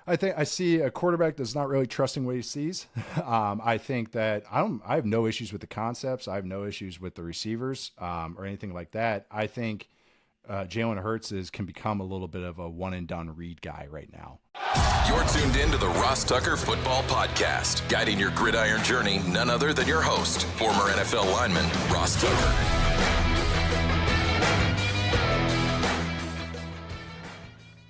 I think I see a quarterback that's not really trusting what he sees. I think that I have no issues with the concepts. I have no issues with the receivers or anything like that. I think Jalen Hurts can become a little bit of a one and done read guy right now. You're tuned in to the Ross Tucker Football Podcast, guiding your gridiron journey, none other than your host, former NFL lineman, Ross Tucker.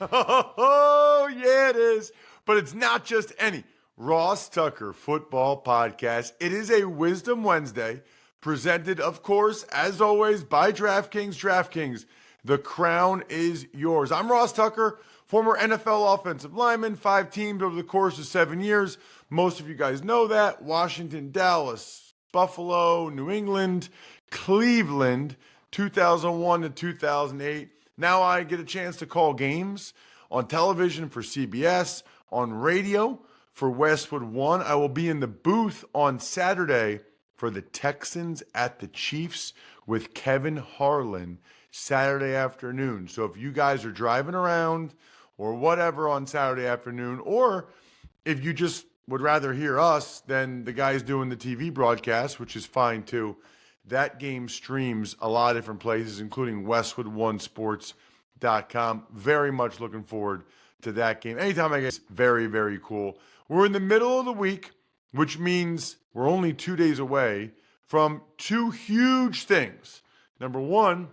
Oh, yeah, it is. But it's not just any Ross Tucker Football Podcast. It is a Wisdom Wednesday, presented, of course, as always, by DraftKings. DraftKings, the crown is yours. I'm Ross Tucker, former NFL offensive lineman, 5 teams over the course of 7 years. Most of you guys know that. Washington, Dallas, Buffalo, New England, Cleveland, 2001 to 2008. Now I get a chance to call games on television for CBS, on radio for Westwood One. I will be in the booth on Saturday for the Texans at the Chiefs with Kevin Harlan Saturday afternoon. So if you guys are driving around or whatever on Saturday afternoon, or if you just would rather hear us than the guys doing the TV broadcast, which is fine too, that game streams a lot of different places, including WestwoodOneSports.com. Very much looking forward to that game. Anytime I get very, very cool. We're in the middle of the week, which means we're only 2 days away from 2 huge things. Number one,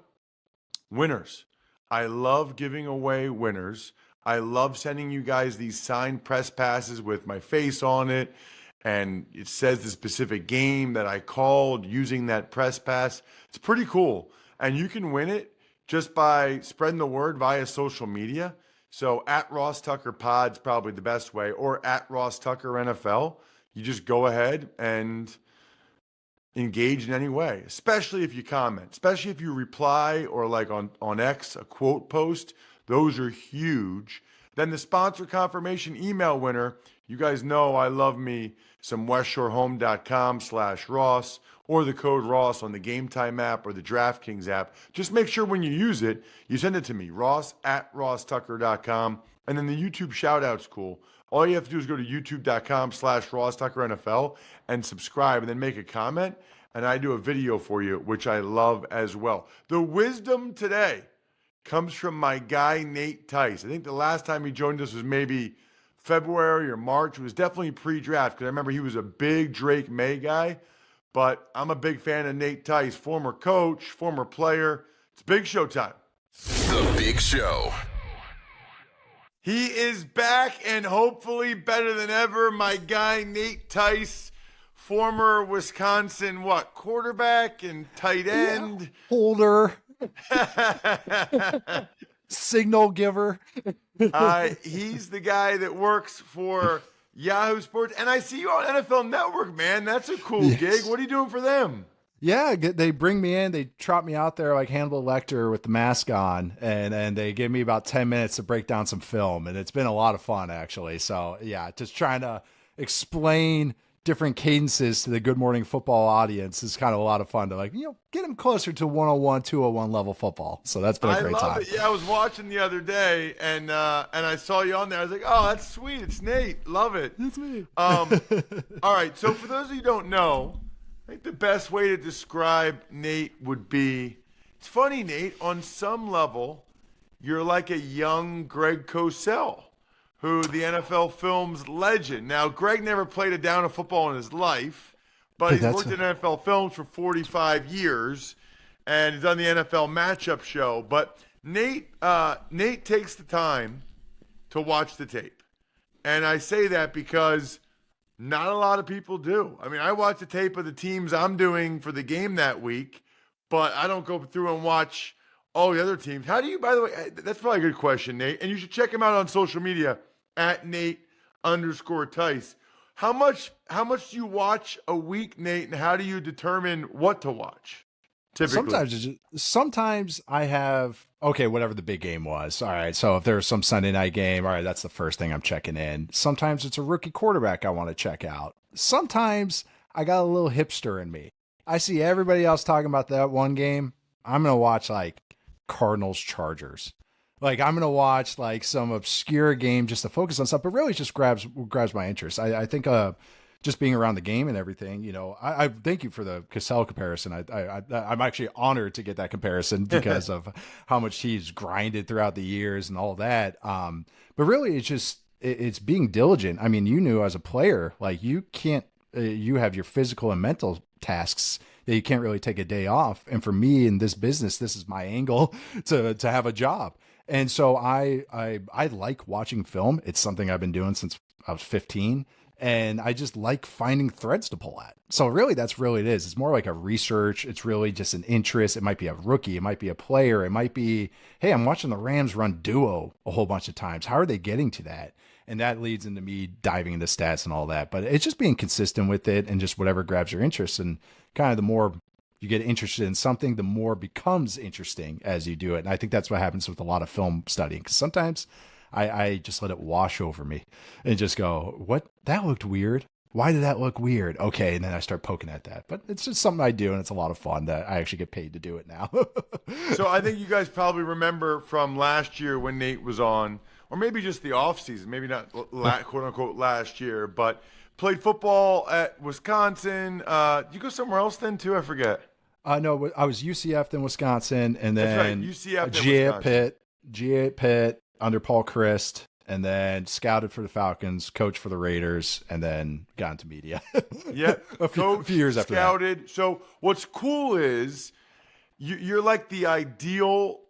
winners. I love giving away winners. I love sending you guys these signed press passes with my face on it. And it says the specific game that I called using that press pass. It's pretty cool. And you can win it just by spreading the word via social media. So at Ross Tucker Pod is probably the best way, or at Ross Tucker NFL. You just go ahead and engage in any way, especially if you comment, especially if you reply or like on X, a quote post. Those are huge. Then the sponsor confirmation email winner, you guys know I love me some westshorehome.com/Ross or the code Ross on the Game Time app or the DraftKings app. Just make sure when you use it, you send it to me, ross@rosstucker.com. And then the YouTube shout-out's cool. All you have to do is go to youtube.com/RossTuckerNFL and subscribe and then make a comment. And I do a video for you, which I love as well. The wisdom today comes from my guy, Nate Tice. I think the last time he joined us was maybe February or March. It was definitely pre-draft because I remember he was a big Drake May guy. But I'm a big fan of Nate Tice, former coach, former player. It's Big Show time. The Big Show. He is back and hopefully better than ever. My guy, Nate Tice, former Wisconsin, quarterback and tight end. Yeah. Holder. Signal giver. He's the guy that works for Yahoo Sports. And I see you on NFL Network, man. That's a cool gig. What are you doing for them? Yeah, they bring me in. They trot me out there like Hannibal Lecter with the mask on, and they give me about 10 minutes to break down some film. And it's been a lot of fun, actually. So, yeah, just trying to explain different cadences to the Good Morning Football audience is kind of a lot of fun to get them closer to 101, 201 level football. So that's been a great time. It. Yeah, I was watching the other day and I saw you on there. I was like, oh, that's sweet. It's Nate. Love it. That's me. All right. So for those of you who don't know, I think the best way to describe Nate would be, it's funny, Nate, on some level, you're like a young Greg Cosell, who the NFL Films legend. Now, Greg never played a down of football in his life, but he's worked in NFL Films for 45 years, and he's on the NFL Matchup Show. But Nate takes the time to watch the tape. And I say that because not a lot of people do. I mean, I watch the tape of the teams I'm doing for the game that week, but I don't go through and watch all the other teams. How do you, by the way, that's probably a good question, Nate, and you should check him out on social media at Nate_Tice. How much do you watch a week, Nate, and how do you determine what to watch? Typically. Sometimes I have, whatever the big game was. All right. So if there's some Sunday night game, all right, that's the first thing I'm checking in. Sometimes it's a rookie quarterback I want to check out. Sometimes I got a little hipster in me. I see everybody else talking about that one game. I'm going to watch like Cardinals Chargers. Like I'm gonna watch like some obscure game just to focus on stuff, but really it just grabs my interest. I think just being around the game and everything, I thank you for the Cassell comparison. I'm actually honored to get that comparison because of how much he's grinded throughout the years and all that. But really it's just it's being diligent. I mean, you knew as a player, like you can't you have your physical and mental tasks that you can't really take a day off. And for me in this business, this is my angle to have a job. And so I like watching film. It's something I've been doing since I was 15. And I just like finding threads to pull at. So really, that's really it is. It's more like a research. It's really just an interest. It might be a rookie. It might be a player. It might be, hey, I'm watching the Rams run duo a whole bunch of times. How are they getting to that? And that leads into me diving into stats and all that. But it's just being consistent with it and just whatever grabs your interest. And kind of the more you get interested in something, the more it becomes interesting as you do it. And I think that's what happens with a lot of film studying. Because sometimes I just let it wash over me and just go, what? That looked weird. Why did that look weird? Okay. And then I start poking at that. But it's just something I do, and it's a lot of fun that I actually get paid to do it now. So I think you guys probably remember from last year when Nate was on, or maybe just the off season, maybe not quote unquote last year, but played football at Wisconsin. Did you go somewhere else then too? I forget. No, I was UCF then Wisconsin, and then that's right, UCF then GA at Pitt under Paul Christ, and then scouted for the Falcons, coached for the Raiders, and then got into media. Yeah, a few years after scouted. that. So what's cool is you're like the ideal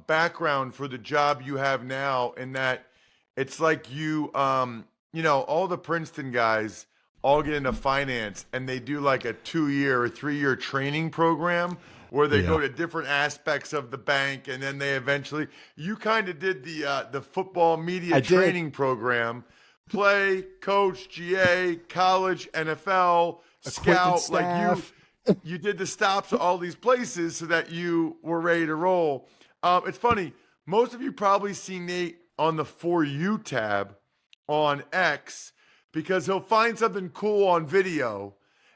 background for the job you have now, in that it's like all the Princeton guys all get into finance and they do like a 2-year or 3-year training program where they go to different aspects of the bank, and then they eventually, you kind of did the football media training program, play, coach, GA, college, NFL, scout, staff. like you did the stops at all these places so that you were ready to roll. It's funny, most of you probably see Nate on the For You tab on X, because he'll find something cool on video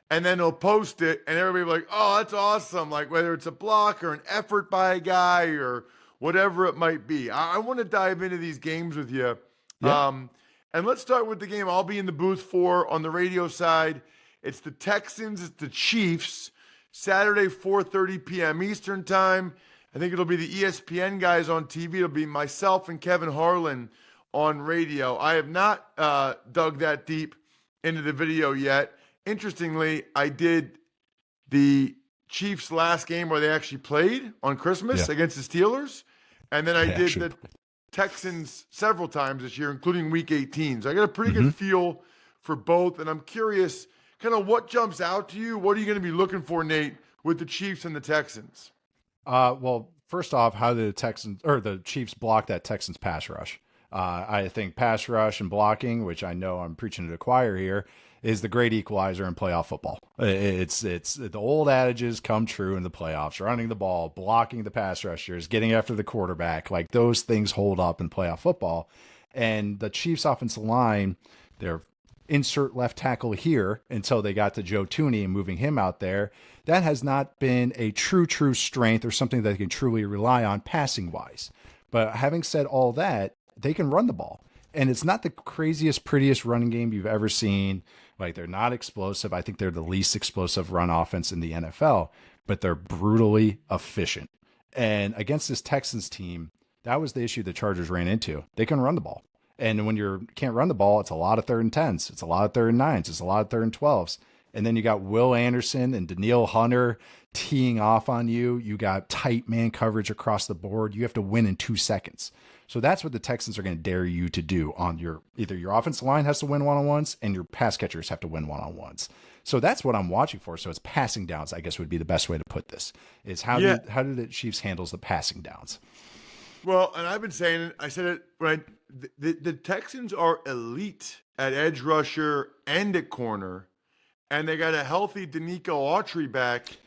and then he'll post it and everybody will be like, oh, that's awesome. Like whether it's a block or an effort by a guy or whatever it might be. I want to dive into these games with you. Yeah. And let's start with the game I'll be in the booth for on the radio side. It's the Texans, it's the Chiefs, Saturday, 4:30 p.m. Eastern time. I think it'll be the ESPN guys on TV. It'll be myself and Kevin Harlan on radio. I have not dug that deep into the video yet. Interestingly, I did the Chiefs' last game where they actually played on Christmas against the Steelers. And then I did the Texans several times this year, including week 18. So I got a pretty good feel for both. And I'm curious kind of what jumps out to you. What are you going to be looking for, Nate, with the Chiefs and the Texans? Well, first off, how did the Chiefs block that Texans pass rush? I think pass rush and blocking, which I know I'm preaching to the choir here, is the great equalizer in playoff football. It's the old adages come true in the playoffs: running the ball, blocking the pass rushers, getting after the quarterback. Like those things hold up in playoff football. And the Chiefs offensive line, their insert left tackle here until they got to Joe Tooney and moving him out there, that has not been a true strength or something that they can truly rely on passing wise. But having said all that, they can run the ball. And it's not the craziest, prettiest running game you've ever seen. Like they're not explosive. I think they're the least explosive run offense in the NFL, but they're brutally efficient. And against this Texans team, that was the issue the Chargers ran into. They can run the ball. And when you can't run the ball, it's a lot of 3rd and 10s. It's a lot of 3rd and 9s. It's a lot of 3rd and 12s. And then you got Will Anderson and Danielle Hunter teeing off on you. You got tight man coverage across the board. You have to win in 2 seconds. So that's what the Texans are going to dare you to do on either your offensive line has to win one-on-ones and your pass catchers have to win one-on-ones. So that's what I'm watching for. So it's passing downs, I guess would be the best way to put this, is how do the Chiefs handles the passing downs? Well, and I've been saying it, I said it when the Texans are elite at edge rusher and at corner, and they got a healthy Danico Autry back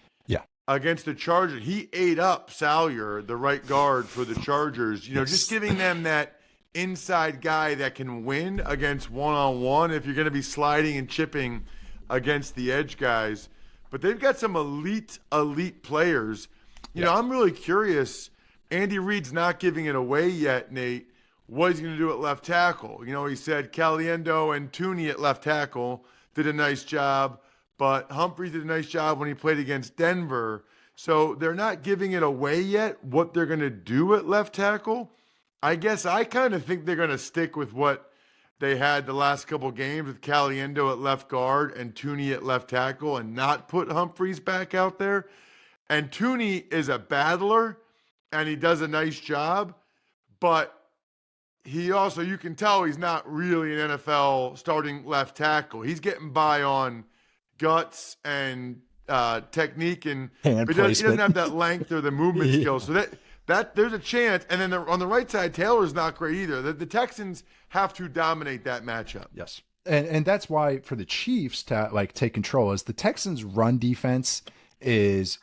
against the Chargers. He ate up Salyer, the right guard for the Chargers. Just giving them that inside guy that can win against one-on-one if you're going to be sliding and chipping against the edge guys. But they've got some elite players. I'm really curious Andy Reid's not giving it away yet, Nate. What he's going to do at left tackle? He said Caliendo and Tooney at left tackle did a nice job, but Humphries did a nice job when he played against Denver. So they're not giving it away yet what they're going to do at left tackle. I guess I kind of think they're going to stick with what they had the last couple games with Caliendo at left guard and Tooney at left tackle and not put Humphries back out there. And Tooney is a battler, and he does a nice job, but he also, you can tell he's not really an NFL starting left tackle. He's getting by on guts and technique, and hand he placement. doesn't have that length or the movement skills. So that there's a chance. And then on the right side, Taylor's not great either. The Texans have to dominate that matchup. Yes. And that's why for the Chiefs to take control is the Texans' run defense is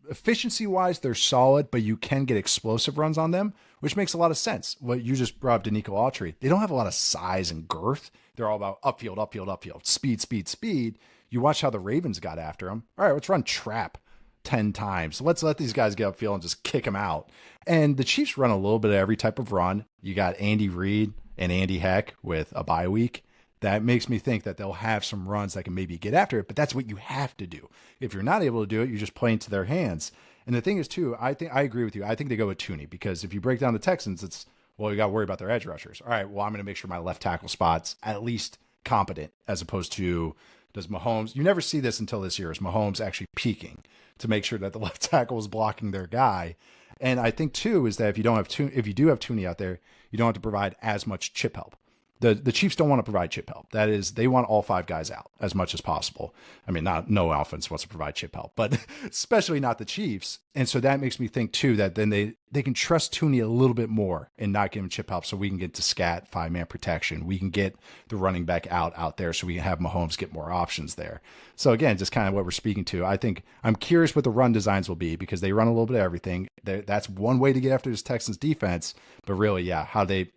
efficiency wise, they're solid, but you can get explosive runs on them, which makes a lot of sense. What you just brought up to Nico Autry, they don't have a lot of size and girth. They're all about upfield, speed. You watch how the Ravens got after them. All right, let's run trap 10 times. Let's let these guys get upfield and just kick them out. And the Chiefs run a little bit of every type of run. You got Andy Reid and Andy Heck with a bye week. That makes me think that they'll have some runs that can maybe get after it, but that's what you have to do. If you're not able to do it, you're just playing to their hands. And the thing is, too, I agree with you. I think they go with Tooney because if you break down the Texans, it's, well, you got to worry about their edge rushers. All right, well, I'm going to make sure my left tackle spot's at least competent as opposed to does Mahomes. You never see this until this year. Is Mahomes actually peaking to make sure that the left tackle is blocking their guy? And I think, too, is that if you do have Tooney out there, you don't have to provide as much chip help. The Chiefs don't want to provide chip help. That is, they want all five guys out as much as possible. I mean, no offense wants to provide chip help, but especially not the Chiefs. And so that makes me think, too, that then they can trust Tooney a little bit more and not give him chip help so we can get to scat, five-man protection. We can get the running back out there so we can have Mahomes get more options there. So, again, just kind of what we're speaking to. I think I'm curious what the run designs will be because they run a little bit of everything. That's one way to get after this Texans defense. But really, yeah,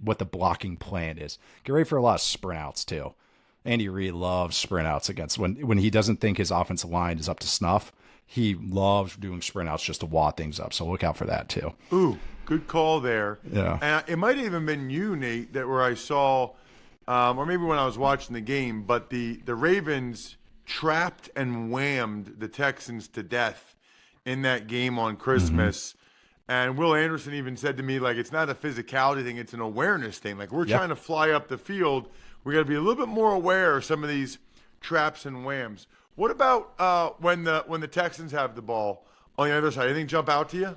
what the blocking plan is. Get ready for a lot of sprint outs, too. Andy Reid loves sprint outs against when he doesn't think his offensive line is up to snuff. He loves doing sprint outs just to wad things up. So look out for that, too. Ooh, good call there. Yeah. And it might have even been you, Nate, where I saw, or maybe when I was watching the game, but the Ravens trapped and whammed the Texans to death in that game on Christmas. Mm-hmm. And Will Anderson even said to me, it's not a physicality thing, it's an awareness thing. We're trying to fly up the field. We got to be a little bit more aware of some of these traps and whams. What about when the Texans have the ball on the other side? Anything jump out to you?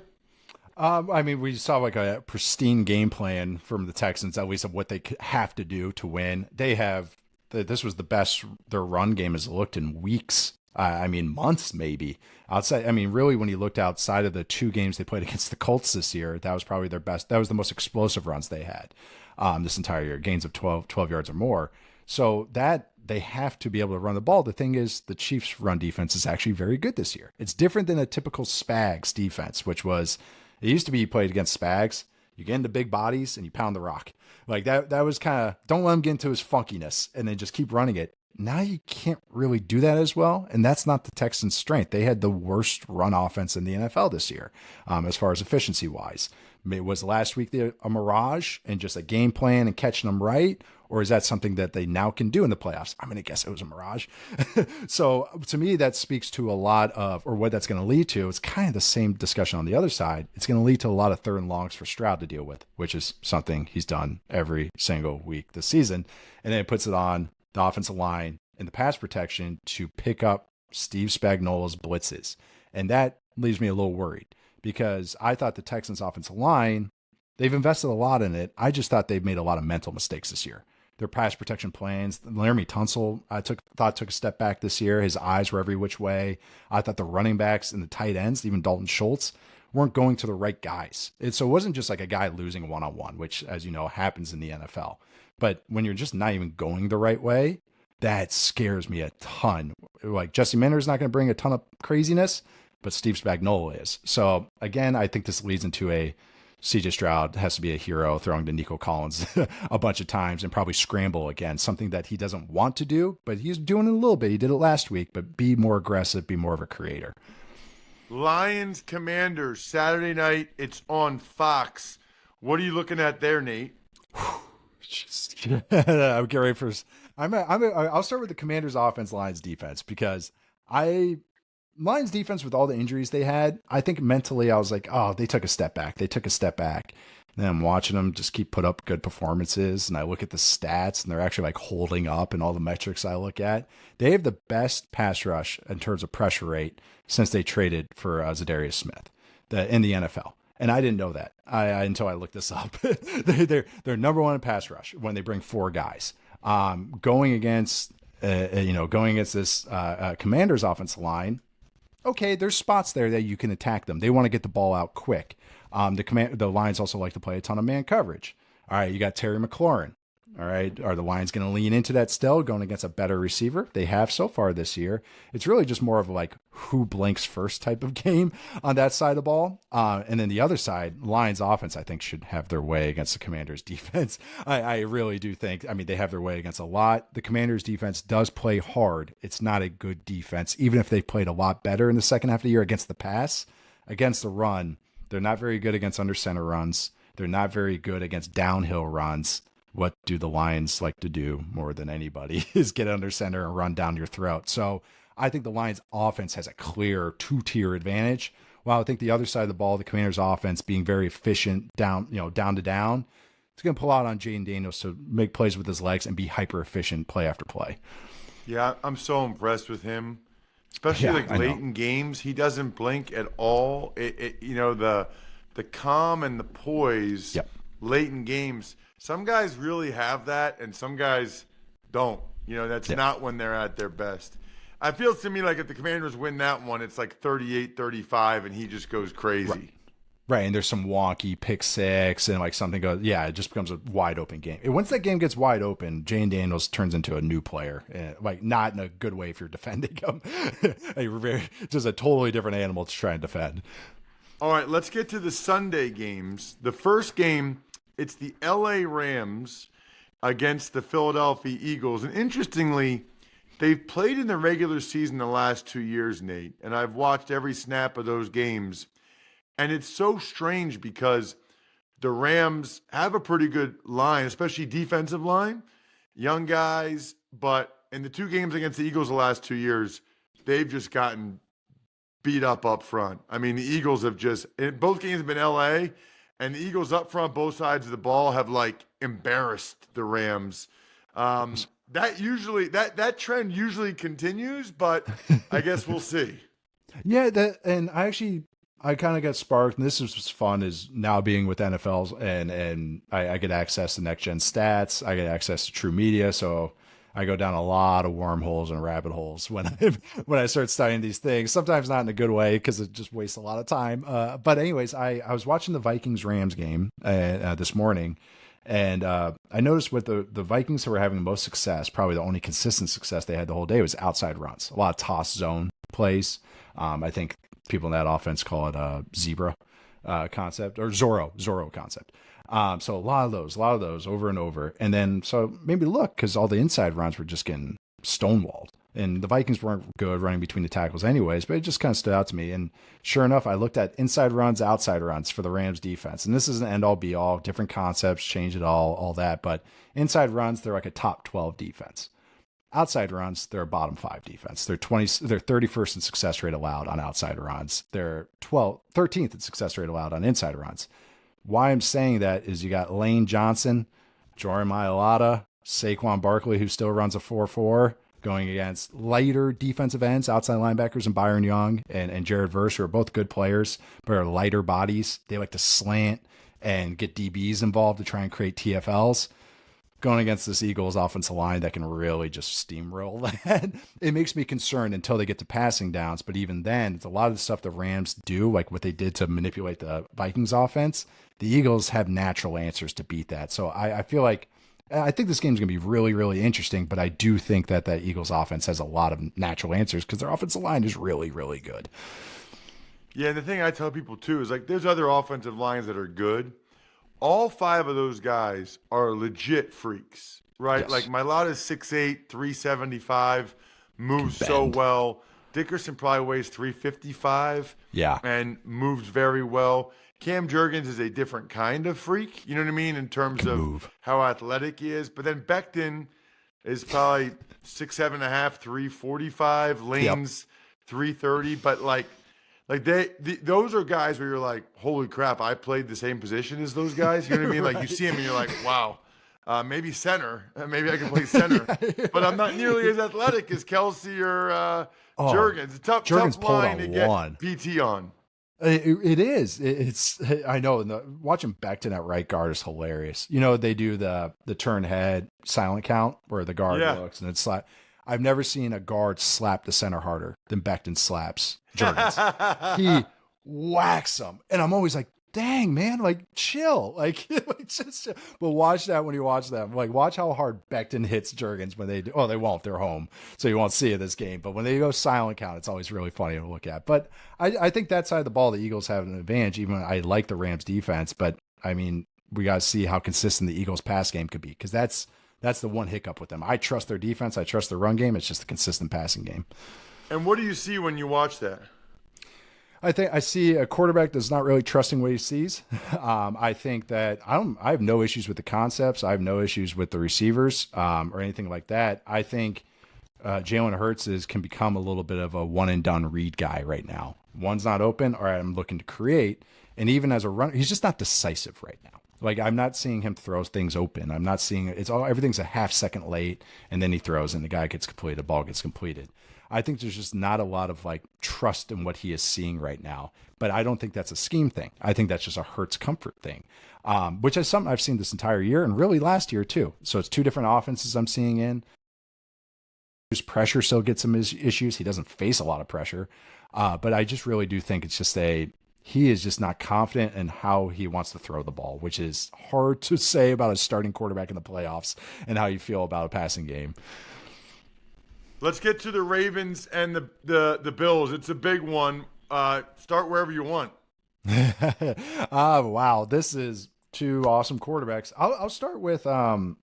I mean, we saw a pristine game plan from the Texans, at least of what they have to do to win. This was the best their run game has looked in weeks. I mean, months maybe. Outside, I mean, really, when you looked outside of the two games they played against the Colts this year, that was probably their best. That was the most explosive runs they had this entire year, gains of 12 yards or more. So that they have to be able to run the ball. The thing is, the Chiefs' run defense is actually very good this year. It's different than a typical Spags defense, which was, it used to be you played against Spags, you get into big bodies and you pound the rock. That was kind of, don't let him get into his funkiness and then just keep running it. Now you can't really do that as well, and that's not the Texans' strength. They had the worst run offense in the NFL this year as far as efficiency-wise. Was last week a mirage and just a game plan and catching them right, or is that something that they now can do in the playoffs? I'm going to guess it was a mirage. So to me, that speaks to a lot of, or what that's going to lead to, it's kind of the same discussion on the other side. It's going to lead to a lot of third and longs for Stroud to deal with, which is something he's done every single week this season. And then it puts it on the offensive line and the pass protection to pick up Steve Spagnuolo's blitzes. And that leaves me a little worried because I thought the Texans offensive line, they've invested a lot in it. I just thought they've made a lot of mental mistakes this year. Their pass protection plans, Laramie Tunsil, I thought took a step back this year. His eyes were every which way. I thought the running backs and the tight ends, even Dalton Schultz, weren't going to the right guys. So it wasn't just like a guy losing one-on-one, which, as you know, happens in the NFL. But when you're just not even going the right way, that scares me a ton. Jesse Minter's not going to bring a ton of craziness, but Steve Spagnuolo is. So again, I think this leads into a CJ Stroud has to be a hero, throwing to Nico Collins a bunch of times and probably scramble again, something that he doesn't want to do, but he's doing it a little bit. He did it last week, but be more aggressive, be more of a creator. Lions Commanders, Saturday night. It's on Fox. What are you looking at there, Nate? I'm getting ready for. I'll start with the Commanders' offense, Lions defense, because Lions defense with all the injuries they had, I think mentally I was like, oh, they took a step back. They took a step back. And then I'm watching them just keep put up good performances, and I look at the stats, and they're actually like holding up in all the metrics I look at. They have the best pass rush in terms of pressure rate since they traded for Zadarius Smith in the NFL. And I didn't know that until I looked this up. they're number one in pass rush when they bring four guys. Going against this Commanders offensive line. Okay, there's spots there that you can attack them. They want to get the ball out quick. The Lions also like to play a ton of man coverage. All right, you got Terry McLaurin. All right, are the Lions going to lean into that still, going against a better receiver? They have so far this year. It's really just more of like who blinks first type of game on that side of the ball. And then the other side, Lions offense, I think, should have their way against the Commanders defense. I really do think. I mean, they have their way against a lot. The Commanders defense does play hard. It's not a good defense, even if they played a lot better in the second half of the year against the pass. Against the run, they're not very good against under center runs. They're not very good against downhill runs. What do the Lions like to do more than anybody is get under center and run down your throat. So I think the Lions offense has a clear two-tier advantage. While I think the other side of the ball, the Commanders offense being very efficient down to down, it's going to pull out on Jaden Daniels to make plays with his legs and be hyper efficient play after play. Yeah, I'm so impressed with him, especially late in games. He doesn't blink at all. The calm and the poise late in games. Some guys really have that, and some guys don't. That's not when they're at their best. It feels to me like if the Commanders win that one, it's like 38-35, and he just goes crazy. Right, and there's some wonky pick six, and like something goes, it just becomes a wide open game. And once that game gets wide open, Jane Daniels turns into a new player, not in a good way if you're defending him. Just a totally different animal to try and defend. All right, let's get to the Sunday games. The first game, it's the LA Rams against the Philadelphia Eagles. And interestingly, they've played in the regular season the last 2 years, Nate, and I've watched every snap of those games. And it's so strange because the Rams have a pretty good line, especially defensive line, young guys. But in the two games against the Eagles the last 2 years, they've just gotten beat up front. I mean, the Eagles have both games have been LA, and the Eagles up front, both sides of the ball, have embarrassed the Rams. That trend usually continues, but I guess we'll see. Yeah, I kind of got sparked, and this is what's fun is now being with NFLs, and I get access to next gen stats. I get access to True Media, so I go down a lot of wormholes and rabbit holes when I start studying these things. Sometimes not in a good way because it just wastes a lot of time. But anyways, I was watching the Vikings-Rams game this morning, and I noticed with the Vikings who were having the most success, probably the only consistent success they had the whole day was outside runs. A lot of toss zone plays. I think people in that offense call it a zebra concept or Zorro concept. So a lot of those over and over. And then, so maybe look, because all the inside runs were just getting stonewalled. And the Vikings weren't good running between the tackles anyways, but it just kind of stood out to me. And sure enough, I looked at inside runs, outside runs for the Rams defense. And this is an end all be all, different concepts, change it all that. But inside runs, they're like a top 12 defense. Outside runs, they're a bottom 5 defense. They're 31st in success rate allowed on outside runs. They're 13th in success rate allowed on inside runs. Why I'm saying that is you got Lane Johnson, Jordan Mailata, Saquon Barkley, who still runs a 4-4, going against lighter defensive ends, outside linebackers, and Byron Young and Jared Verse, who are both good players, but are lighter bodies. They like to slant and get DBs involved to try and create TFLs. Going against this Eagles offensive line that can really just steamroll that. It makes me concerned until they get to passing downs. But even then, it's a lot of the stuff the Rams do, like what they did to manipulate the Vikings offense. The Eagles have natural answers to beat that. So I feel like, I think this game's going to be really, really interesting, but I do think that the Eagles offense has a lot of natural answers because their offensive line is really, really good. Yeah, and the thing I tell people too is there's other offensive lines that are good. All 5 of those guys are legit freaks, right? Yes. Mailata's 6'8", 375, moves so well. Dickerson probably weighs 355. Yeah. And moves very well. Cam Jurgens is a different kind of freak, you know what I mean, in terms of how athletic he is. But then Becton is probably 6'7.5", 345. Lane's 330. But like those are guys where you're like, holy crap, I played the same position as those guys. You know what I mean? Like you see him and you're like, wow, maybe center. Maybe I can play center. But I'm not nearly as athletic as Kelsey or Jurgens. It's a tough line to get PT on. It is. It's. I know. Watching Becton at right guard is hilarious. You know, they do the turn head silent count where the guard looks, and it's like I've never seen a guard slap the center harder than Becton slaps Jurgens. He whacks him, and I'm always like, dang, man, like chill, like just. But watch that when you watch them. Like watch how hard Becton hits Jurgens when they do. Oh, they won't. They're home, so you won't see it this game. But when they go silent count, it's always really funny to look at. But I think that side of the ball, the Eagles have an advantage. Even I like the Rams defense, but I mean, we got to see how consistent the Eagles pass game could be because that's the one hiccup with them. I trust their defense. I trust their run game. It's just a consistent passing game. And what do you see when you watch that? I think I see a quarterback that's not really trusting what he sees. I think that I have no issues with the concepts. I have no issues with the receivers or anything like that. I think Jalen Hurts can become a little bit of a one and done read guy right now. One's not open, all right, I'm looking to create. And even as a runner, he's just not decisive right now. Like I'm not seeing him throw things open. I'm not seeing everything's a half second late, and then he throws, and the guy gets completed, the ball gets completed. I think there's just not a lot of like trust in what he is seeing right now. But I don't think that's a scheme thing. I think that's just a Hurts comfort thing, which is something I've seen this entire year and really last year too. So it's two different offenses I'm seeing in. His pressure still gets him his issues. He doesn't face a lot of pressure. But I just really do think it's just he is just not confident in how he wants to throw the ball, which is hard to say about a starting quarterback in the playoffs and how you feel about a passing game. Let's get to the Ravens and the Bills. It's a big one. Start wherever you want. Wow. This is two awesome quarterbacks. I'll start with, the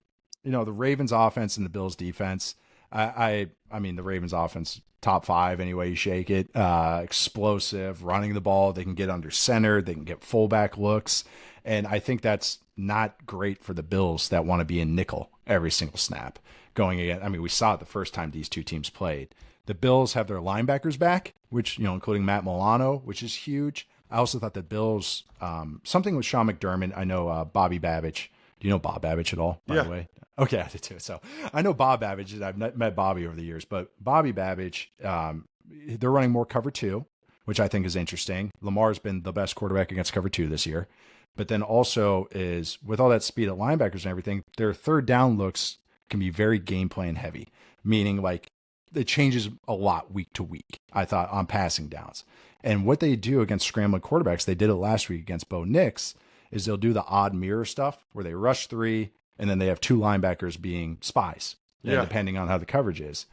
Ravens offense and the Bills defense. I mean, the Ravens offense, top 5 any way you shake it. Explosive, running the ball. They can get under center. They can get fullback looks. And I think that's not great for the Bills that want to be in nickel every single snap. Going again, I mean, we saw it the first time these two teams played. The Bills have their linebackers back, which, including Matt Milano, which is huge. I also thought the Bills, something with Sean McDermott. I know Bobby Babbage. Do you know Bob Babbage at all, by the way? Okay, I did too. So I know Bob Babbage, and I've met Bobby over the years. But Bobby Babbage, they're running more cover 2, which I think is interesting. Lamar's been the best quarterback against cover 2 this year. But then also is, with all that speed of linebackers and everything, their third down looks can be very game plan heavy, meaning like it changes a lot week to week, I thought, on passing downs. And what they do against scrambling quarterbacks, they did it last week against Bo Nix, is they'll do the odd mirror stuff where they rush 3 and then they have 2 linebackers being spies, depending on how the coverage is.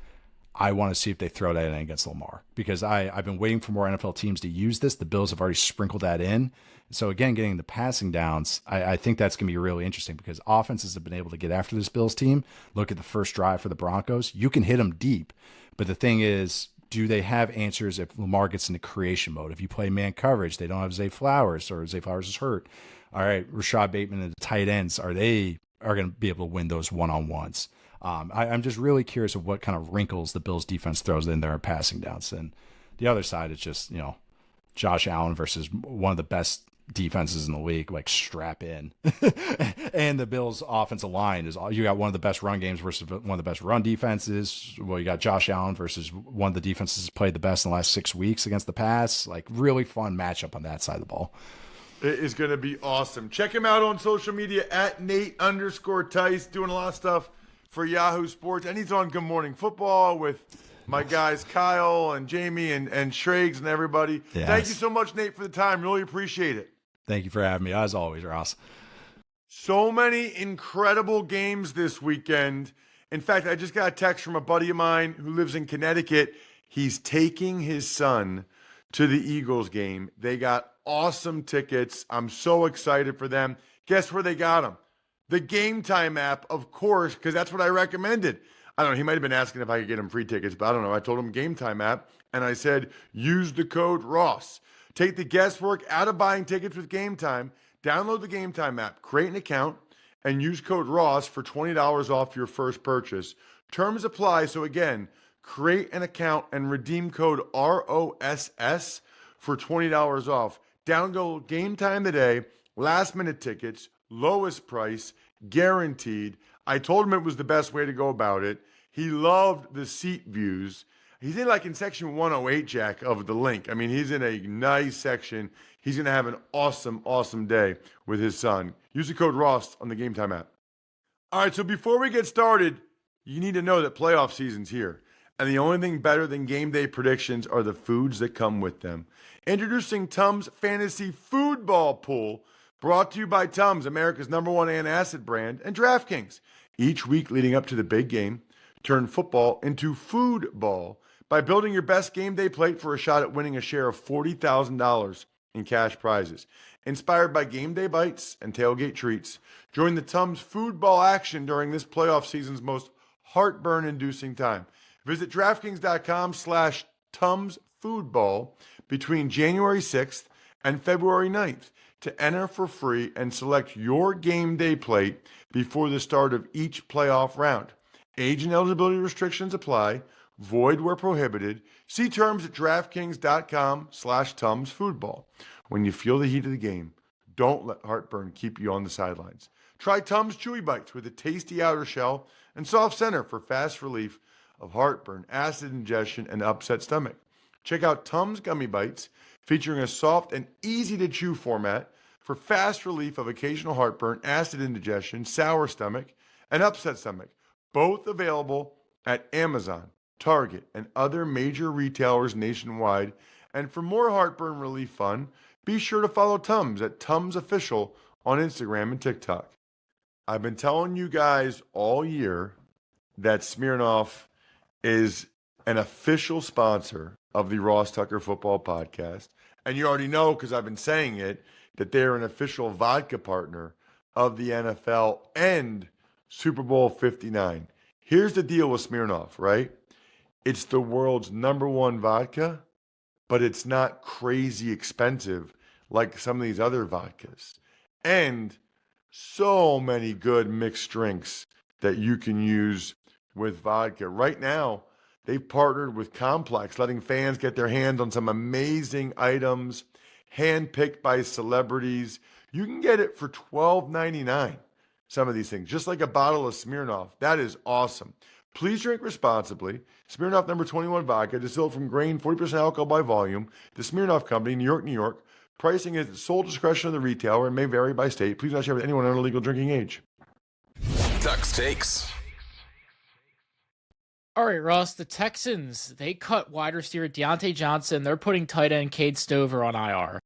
I want to see if they throw that in against Lamar because I've been waiting for more NFL teams to use this. The Bills have already sprinkled that in. So again, getting the passing downs, I think that's going to be really interesting because offenses have been able to get after this Bills team. Look at the first drive for the Broncos. You can hit them deep, but the thing is, do they have answers if Lamar gets into creation mode? If you play man coverage, they don't have Zay Flowers or Zay Flowers is hurt. All right, Rashad Bateman and the tight ends, are going to be able to win those one-on-ones? I'm just really curious of what kind of wrinkles the Bills defense throws in there in passing downs. And the other side, it's just, Josh Allen versus one of the best defenses in the league, like strap in. And the Bills offensive line you got one of the best run games versus one of the best run defenses. Well, you got Josh Allen versus one of the defenses that's played the best in the last 6 weeks against the pass. Like really fun matchup on that side of the ball. It is going to be awesome. Check him out on social media at Nate_Tice, doing a lot of stuff for Yahoo Sports. And he's on Good Morning Football with my guys Kyle and Jamie and Schrags and everybody. Yes. Thank you so much, Nate, for the time. Really appreciate it. Thank you for having me, as always, Ross. So many incredible games this weekend. In fact, I just got a text from a buddy of mine who lives in Connecticut. He's taking his son to the Eagles game. They got awesome tickets. I'm so excited for them. Guess where they got them? The Game Time app, of course, because that's what I recommended. I don't know, he might have been asking if I could get him free tickets, but I don't know. I told him Game Time app, and I said, use the code Ross. Take the guesswork out of buying tickets with Game Time. Download the Game Time app, create an account, and use code Ross for $20 off your first purchase. Terms apply. So again, create an account and redeem code ROSS for $20 off. Download Game Time today. Last minute tickets, lowest price, guaranteed. I told him it was the best way to go about it. He loved the seat views. He's in section 108, Jack, of the link. I mean, he's in a nice section. He's going to have an awesome, awesome day with his son. Use the code Ross on the Game Time app. All right, so before we get started, you need to know that playoff season's here. And the only thing better than game day predictions are the foods that come with them. Introducing Tums Fantasy Foodball Pool, brought to you by Tums, America's #1 antacid brand, and DraftKings. Each week leading up to the big game, turn football into foodball by building your best game day plate for a shot at winning a share of $40,000 in cash prizes. Inspired by game day bites and tailgate treats, join the Tums Foodball action during this playoff season's most heartburn-inducing time. Visit DraftKings.com/TumsFoodball between January 6th and February 9th to enter for free and select your game day plate before the start of each playoff round. Age and eligibility restrictions apply. Void where prohibited. See terms at DraftKings.com/TumsFoodball. When you feel the heat of the game, don't let heartburn keep you on the sidelines. Try Tums Chewy Bites with a tasty outer shell and soft center for fast relief of heartburn, acid ingestion, and upset stomach. Check out Tums Gummy Bites, featuring a soft and easy-to-chew format for fast relief of occasional heartburn, acid indigestion, sour stomach, and upset stomach. Both available at Amazon, Target, and other major retailers nationwide. And for more heartburn relief fun, be sure to follow Tums at Tums Official on Instagram and TikTok. I've been telling you guys all year that Smirnoff is an official sponsor of the Ross Tucker Football Podcast. And you already know, because I've been saying it, that they're an official vodka partner of the NFL and Super Bowl 59. Here's the deal with Smirnoff, right? It's the world's #1 vodka, but it's not crazy expensive like some of these other vodkas. And so many good mixed drinks that you can use with vodka. Right now, they've partnered with Complex, letting fans get their hands on some amazing items, handpicked by celebrities. You can get it for $12.99, some of these things, just like a bottle of Smirnoff. That is awesome. Please drink responsibly. Smirnoff #21 vodka, distilled from grain, 40% alcohol by volume. The Smirnoff Company, New York, New York. Pricing is at sole discretion of the retailer and may vary by state. Please not share with anyone under legal drinking age. Tuck's Takes. All right, Ross, the Texans, they cut wide receiver Deontay Johnson. They're putting tight end Cade Stover on IR.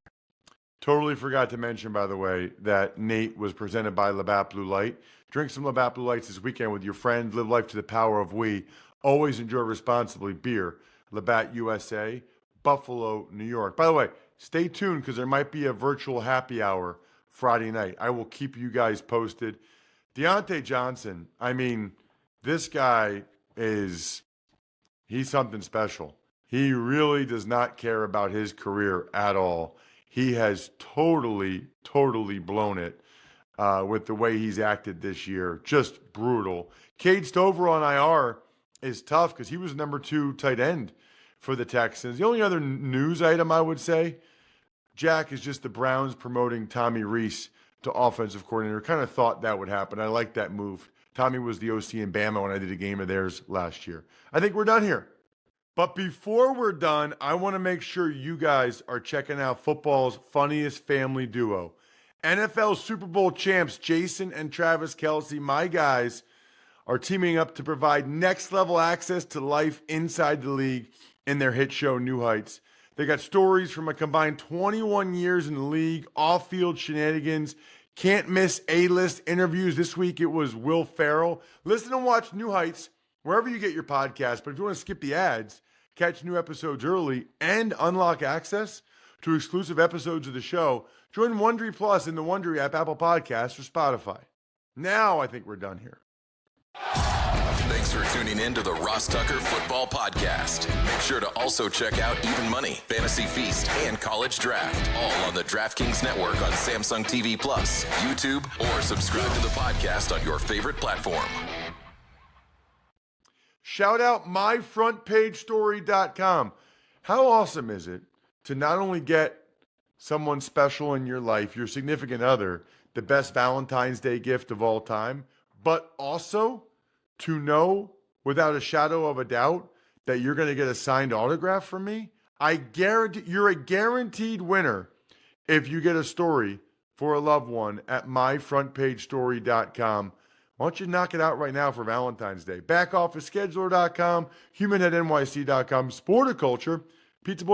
Totally forgot to mention, by the way, that Nate was presented by Labatt Blue Light. Drink some Labatt Blue Lights this weekend with your friends. Live life to the power of we. Always enjoy responsibly. Beer, Labatt USA, Buffalo, New York. By the way, stay tuned because there might be a virtual happy hour Friday night. I will keep you guys posted. Deontay Johnson, I mean, this guy he's something special. He really does not care about his career at all. He has totally blown it with the way he's acted this year. Just brutal. Cade Stover on IR is tough because he was #2 tight end for the Texans. The only other news item I would say, Jack, is just the Browns promoting Tommy Rees to offensive coordinator. Kind of thought that would happen. I like that move. Tommy was the OC in Bama when I did a game of theirs last year. I think we're done here. But before we're done, I want to make sure you guys are checking out football's funniest family duo. NFL Super Bowl champs Jason and Travis Kelce, my guys, are teaming up to provide next-level access to life inside the league in their hit show, New Heights. They got stories from a combined 21 years in the league, off-field shenanigans, can't miss A-list interviews. This week it was Will Ferrell. Listen and watch New Heights wherever you get your podcast. But if you want to skip the ads, catch new episodes early, and unlock access to exclusive episodes of the show, join Wondery Plus in the Wondery app, Apple Podcasts, or Spotify. Now I think we're done here. Thanks Thanks for tuning in to the Ross Tucker Football Podcast. Make sure to also check out Even Money, Fantasy Feast, and College Draft, all on the DraftKings Network on Samsung TV Plus, YouTube, or subscribe to the podcast on your favorite platform. Shout out myfrontpagestory.com. How awesome is it to not only get someone special in your life, your significant other, the best Valentine's Day gift of all time, but also to know without a shadow of a doubt that you're going to get a signed autograph from me? I guarantee you're a guaranteed winner if you get a story for a loved one at myfrontpagestory.com. Why don't you knock it out right now for Valentine's Day? BackOfficeScheduler.com, HumanHeadNYC.com, Sporticulture, Pizza Boy